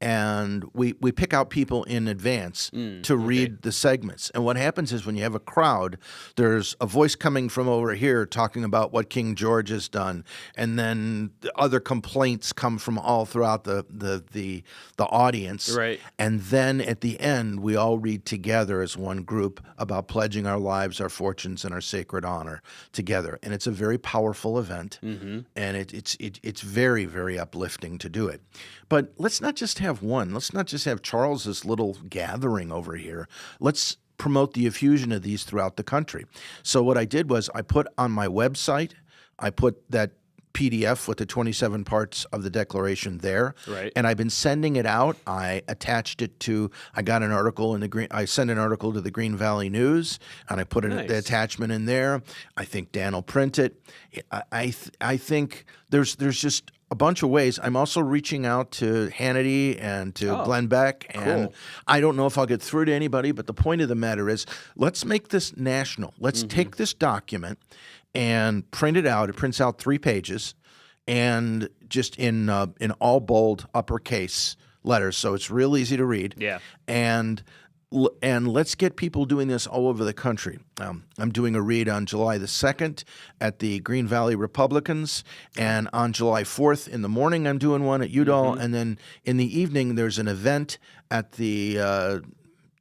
and we pick out people in advance to read the segments. And what happens is when you have a crowd, there's a voice coming from over here talking about what King George has done, and then the other complaints come from all throughout the audience. Right. And then at the end, we all read together as one group about pledging our lives, our fortunes, and our sacred honor together. And it's a very powerful event, and it's very, very uplifting to do it. But let's not just have one. Let's not just have Charles's little gathering over here. Let's promote the effusion of these throughout the country. So what I did was I put on my website, I put that PDF with the 27 parts of the Declaration there. Right. And I've been sending it out. I attached it to, I got an article in I sent an article to the Green Valley News, and I put the attachment in there. I think Dan will print it. I think there's just a bunch of ways. I'm also reaching out to Hannity and to Glenn Beck, and I don't know if I'll get through to anybody, but the point of the matter is, let's make this national. Let's take this document and print it out. It prints out 3 pages, and just in all bold uppercase letters, so it's real easy to read. Yeah. And let's get people doing this all over the country. I'm doing a read on July the 2nd at the Green Valley Republicans, and on July 4th in the morning I'm doing one at Udall, and then in the evening there's an event at the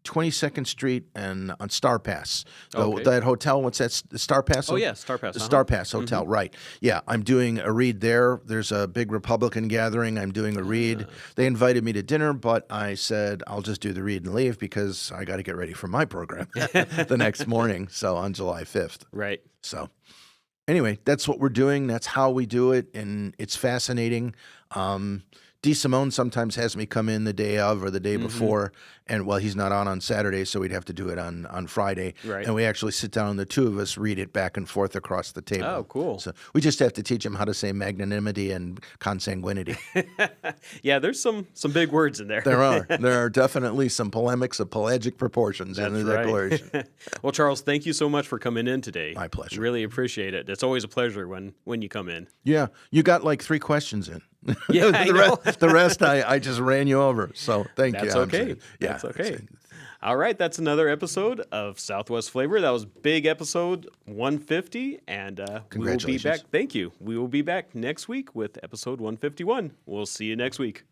22nd Street and on Star Pass. That hotel, what's that? Star Pass? Oh, yeah, Star Pass. The Star Pass Hotel, right. Yeah, I'm doing a read there. There's a big Republican gathering. I'm doing a read. They invited me to dinner, but I said I'll just do the read and leave because I got to get ready for my program the next morning, so on July 5th. Right. So anyway, that's what we're doing. That's how we do it, and it's fascinating. Dee Simone sometimes has me come in the day of or the day before, and he's not on Saturday, so we'd have to do it on Friday. Right. And we actually sit down, the two of us read it back and forth across the table. Oh, cool. So we just have to teach him how to say magnanimity and consanguinity. Yeah, there's some big words in there. There are definitely some polemics of pelagic proportions in the Declaration. Well, Charles, thank you so much for coming in today. My pleasure. Really appreciate it. It's always a pleasure when you come in. Yeah, you got like 3 questions in. Yeah, the rest I just ran you over. So thank you. That's okay. That's okay. All right, that's another episode of Southwest Flavor. That was big episode 150, and we will be back. Thank you. We will be back next week with episode 151. We'll see you next week.